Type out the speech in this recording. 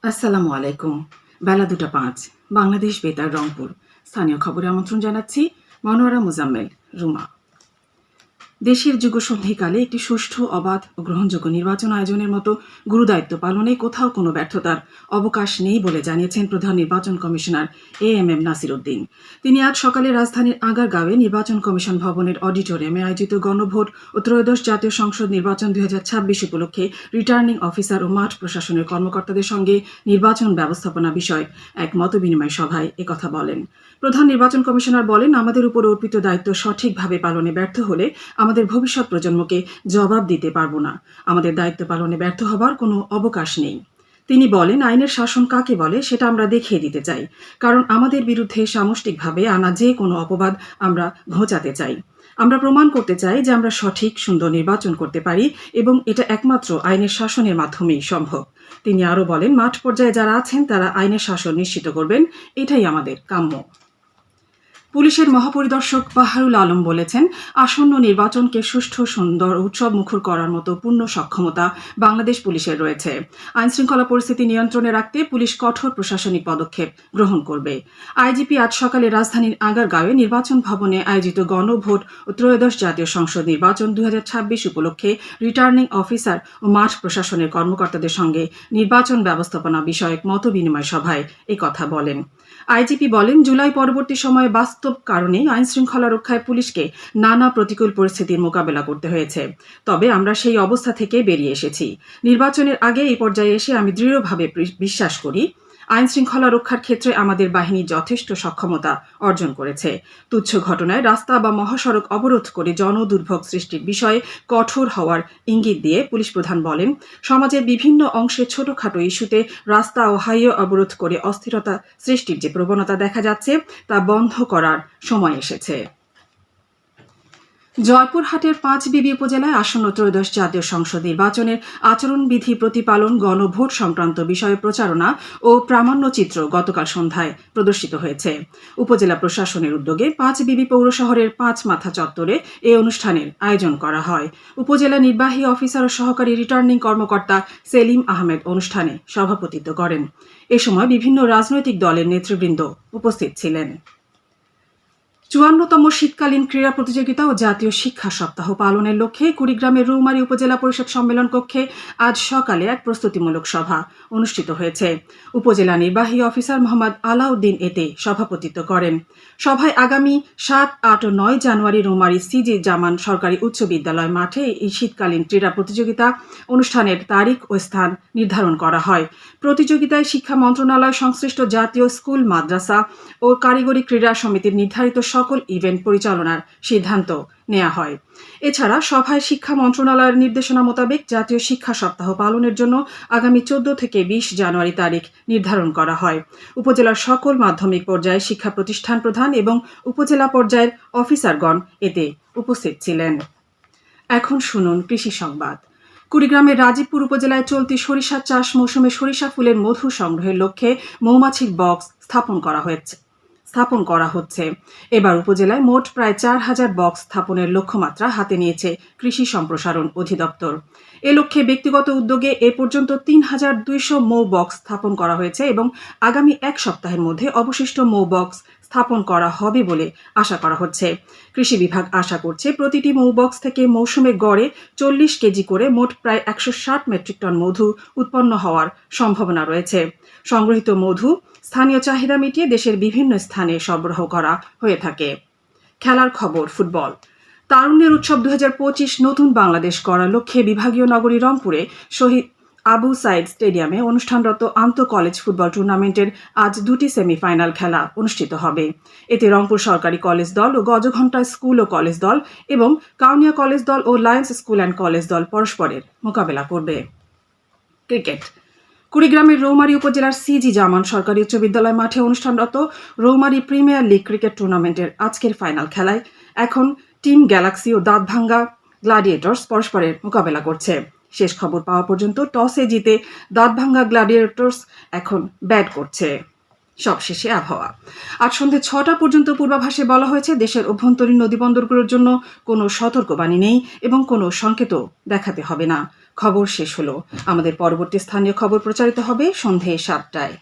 আসসালামু আলাইকুম। বেলা 2:05 বাংলাদেশ বেতার রংপুর। স্থানীয় খবরে আমন্ত্রণ জানাচ্ছি মনোয়ারা মুজাম্মেল রুমা। দেশের যুগসন্ধিকালে একটি সুষ্ঠু, অবাধ ও গ্রহণযোগ্য নির্বাচন আয়োজনের মতো গুরুদায়িত্ব পালনে কোথাও কোনো ব্যর্থতার অবকাশ নেই বলে জানিয়েছেন প্রধান নির্বাচন কমিশনার এএমএম নাসির উদ্দিন। তিনি আজ সকালে রাজধানীর আগারগাঁওয়ে নির্বাচন কমিশন ভবনের অডিটোরিয়ামে আয়োজিত গণভোট ও ত্রয়োদশ জাতীয় সংসদ নির্বাচন 2026 উপলক্ষে রিটার্নিং অফিসার ও মাঠ প্রশাসনের কর্মকর্তাদের সঙ্গে নির্বাচন ব্যবস্থাপনা বিষয়ক এক মতবিনিময় সভায় একথা বলেন। প্রধান নির্বাচন কমিশনার বলেন, আমাদের উপর অর্পিত দায়িত্ব সঠিকভাবে পালনে ব্যর্থ হলে আমাদের ভবিষ্যৎ প্রজন্মকে জবাব দিতে পারব না। আমাদের দায়িত্ব পালনে ব্যর্থ হবার কোনো অবকাশ নেই। তিনি বলেন, আইনের শাসন কাকে বলে সেটা আমরা দেখিয়ে দিতে চাই, কারণ আমাদের বিরুদ্ধে সামষ্টিকভাবে আনা যে কোনো অপবাদ আমরা ঘোচাতে চাই। আমরা প্রমাণ করতে চাই যে আমরা সঠিক, সুন্দর নির্বাচন করতে পারি এবং এটা একমাত্র আইনের শাসনের মাধ্যমেই সম্ভব। তিনি আরও বলেন, মাঠ পর্যায়ে যারা আছেন তারা আইনের শাসন নিশ্চিত করবেন, এটাই আমাদের কাম্য। পুলিশের মহাপরিদর্শক বাহারুল আলম বলেছেন, আসন্ন নির্বাচনকে সুষ্ঠু, সুন্দর, উৎসব মুখর করার মতো পূর্ণ সক্ষমতা বাংলাদেশ পুলিশের রয়েছে। আইনশৃঙ্খলা পরিস্থিতি নিয়ন্ত্রণে রাখতে পুলিশ কঠোর প্রশাসনিক পদক্ষেপ গ্রহণ করবে। আইজিপি আজ সকালে রাজধানীর আগারগাঁওয়ে নির্বাচন ভবনে আয়োজিত গণভোট ও ত্রয়োদশ জাতীয় সংসদ নির্বাচন 2026 উপলক্ষে রিটার্নিং অফিসার ও মাঠ প্রশাসনের কর্মকর্তাদের সঙ্গে নির্বাচন ব্যবস্থাপনা বিষয়ক মতবিনিময় সভায় একথা বলেন। আইজিপি বলেন, জুলাই পরবর্তী সময়ে বাস্তব কারণেই আইনশৃঙ্খলা রক্ষায় পুলিশকে নানা প্রতিকূল পরিস্থিতির মোকাবেলা করতে হয়েছে। তবে আমরা সেই অবস্থা থেকে বেরিয়ে এসেছি। নির্বাচনের আগে এই পর্যায়ে এসে আমি দৃঢ়ভাবে বিশ্বাস করি, আইনশৃঙ্খলা রক্ষার ক্ষেত্রে আমাদের বাহিনী যথেষ্ট সক্ষমতা অর্জন করেছে। তুচ্ছ ঘটনায় রাস্তা বা মহাসড়ক অবরোধ করে জনদুর্ভোগ সৃষ্টির বিষয়ে কঠোর হওয়ার ইঙ্গিত দিয়ে পুলিশ প্রধান বলেন, সমাজের বিভিন্ন অংশে ছোটখাটো ইস্যুতে রাস্তা ও হাইওয়ে অবরোধ করে অস্থিরতা সৃষ্টির যে প্রবণতা দেখা যাচ্ছে তা বন্ধ করার সময় এসেছে। জয়পুরহাটের পাঁচবিবি উপজেলায় আসন্ন ত্রয়োদশ জাতীয় সংসদ নির্বাচনের আচরণবিধি প্রতিপালন, গণভোট সংক্রান্ত বিষয়ে প্রচারণা ও প্রামাণ্যচিত্র গতকাল সন্ধ্যায় প্রদর্শিত হয়েছে। উপজেলা প্রশাসনের উদ্যোগে পাঁচবিবি পৌর শহরের পাঁচমাথা চত্বরে এ অনুষ্ঠানের আয়োজন করা হয়। উপজেলা নির্বাহী অফিসার ও সহকারী রিটার্নিং কর্মকর্তা সেলিম আহমেদ অনুষ্ঠানে সভাপতিত্ব করেন। এ সময় বিভিন্ন রাজনৈতিক দলের নেতৃবৃন্দ উপস্থিত ছিলেন। 54তম শীতকালীন ক্রীড়া প্রতিযোগিতা ও জাতীয় শিক্ষা সপ্তাহ পালনের লক্ষ্যে কুড়িগ্রামের রৌমারী উপজেলা পরিষদ সম্মেলন কক্ষে আজ সকালে এক প্রস্তুতিমূলক সভা অনুষ্ঠিত হয়েছে। উপজেলা নির্বাহী অফিসার মোহাম্মদ আলাউদ্দিন এতে সভাপতিত্ব করেন। সভায় আগামী 7, 8 ও 9 জানুয়ারি রৌমারী সিজি জামান সরকারি উচ্চ বিদ্যালয় মাঠে এই শীতকালীন ক্রীড়া প্রতিযোগিতা অনুষ্ঠানের তারিখ ও স্থান নির্ধারণ করা হয়। প্রতিযোগিতায় শিক্ষা মন্ত্রণালয়, সংশ্লিষ্ট জাতীয় স্কুল, মাদ্রাসা ও কারিগরি ক্রীড়া সমিতির নির্ধারিত সকল ইভেন্ট পরিচালনার সিদ্ধান্ত নেওয়া হয়। এছাড়া সভায় শিক্ষা মন্ত্রণালয়ের নির্দেশনা মোতাবেক জাতীয় শিক্ষা সপ্তাহ পালনের জন্য আগামী 14 থেকে 20 জানুয়ারি তারিখ নির্ধারণ করা হয়। উপজেলার সকল মাধ্যমিক পর্যায়ে শিক্ষা প্রতিষ্ঠান প্রধান এবং উপজেলা পর্যায়ের অফিসারগণ এতে উপস্থিত ছিলেন। এখন শুনুন কৃষি সংবাদ। কুড়িগ্রামের রাজীবপুর উপজেলায় চলতি সরিষা চাষ মৌসুমে সরিষা ফুলের মধু সংগ্রহের লক্ষ্যে মৌমাছির বক্স স্থাপন করা হচ্ছে। এবার উপজেলায় মোট প্রায় 4000 বক্স স্থাপনের লক্ষ্যমাত্রা হাতে নিয়েছে কৃষি সম্প্রসারণ অধিদপ্তর। এ লক্ষ্যে ব্যক্তিগত উদ্যোগে এ পর্যন্ত 3200 মৌ বক্স স্থাপন করা হয়েছে এবং আগামী এক সপ্তাহের মধ্যে অবশিষ্ট মৌ বক্স স্থাপন করা হবে বলে আশা করা হচ্ছে। কৃষি বিভাগ আশা করছে প্রতিটি মৌ বক্স থেকে মৌসুমে গড়ে 40 কেজি করে মোট প্রায় 160 মেট্রিক টন মধু উৎপন্ন হওয়ার সম্ভাবনা রয়েছে। সংগৃহীত মধু স্থানীয় চাহিদা মিটিয়ে দেশের বিভিন্ন স্থানে সরবরাহ করা হয়ে থাকে। খেলার খবর, ফুটবল। তারুণ্যের উৎসব 2025 নতুন বাংলাদেশ গড়ার লক্ষ্যে বিভাগীয় নগরী রংপুরে শহীদ আবু সাইদ স্টেডিয়ামে অনুষ্ঠানরত আন্তঃ কলেজ ফুটবল টুর্নামেন্টের আজ 2টি সেমিফাইনাল খেলা অনুষ্ঠিত হবে। এতে রংপুর সরকারি কলেজ দল ও গজঘণ্টা স্কুল ও কলেজ দল এবং কাউনিয়া কলেজ দল ও লায়ন্স স্কুল অ্যান্ড কলেজ দল পরস্পরের মোকাবেলা করবে। ক্রিকেট। কুড়িগ্রামের রৌমারী উপজেলার সিজি জামান সরকারি উচ্চ বিদ্যালয় মাঠে অনুষ্ঠানরত রৌমারী প্রিমিয়ার লিগ ক্রিকেট টুর্নামেন্টের আজকের ফাইনাল খেলায় এখন টিম গ্যালাক্সি ও দাঁতভাঙ্গা গ্ল্যাডিয়েটর্স পরস্পরের মোকাবেলা করছে। শেষ খবর পাওয়া পর্যন্ত টসে জিতে দাঁতভাঙ্গা গ্ল্যাডিয়েটর্স এখন ব্যাট করছে। সবশেষে আবহাওয়া। আজ সন্ধ্যে 6টা পর্যন্ত পূর্বাভাসে বলা হয়েছে, দেশের অভ্যন্তরীণ নদীবন্দরগুলোর জন্য কোনো সতর্কবাণী নেই এবং কোনো সংকেতও দেখাতে হবে না। খবর শেষ হলো। আমাদের পরবর্তী স্থানীয় খবর প্রচারিত হবে সন্ধে 7টায়।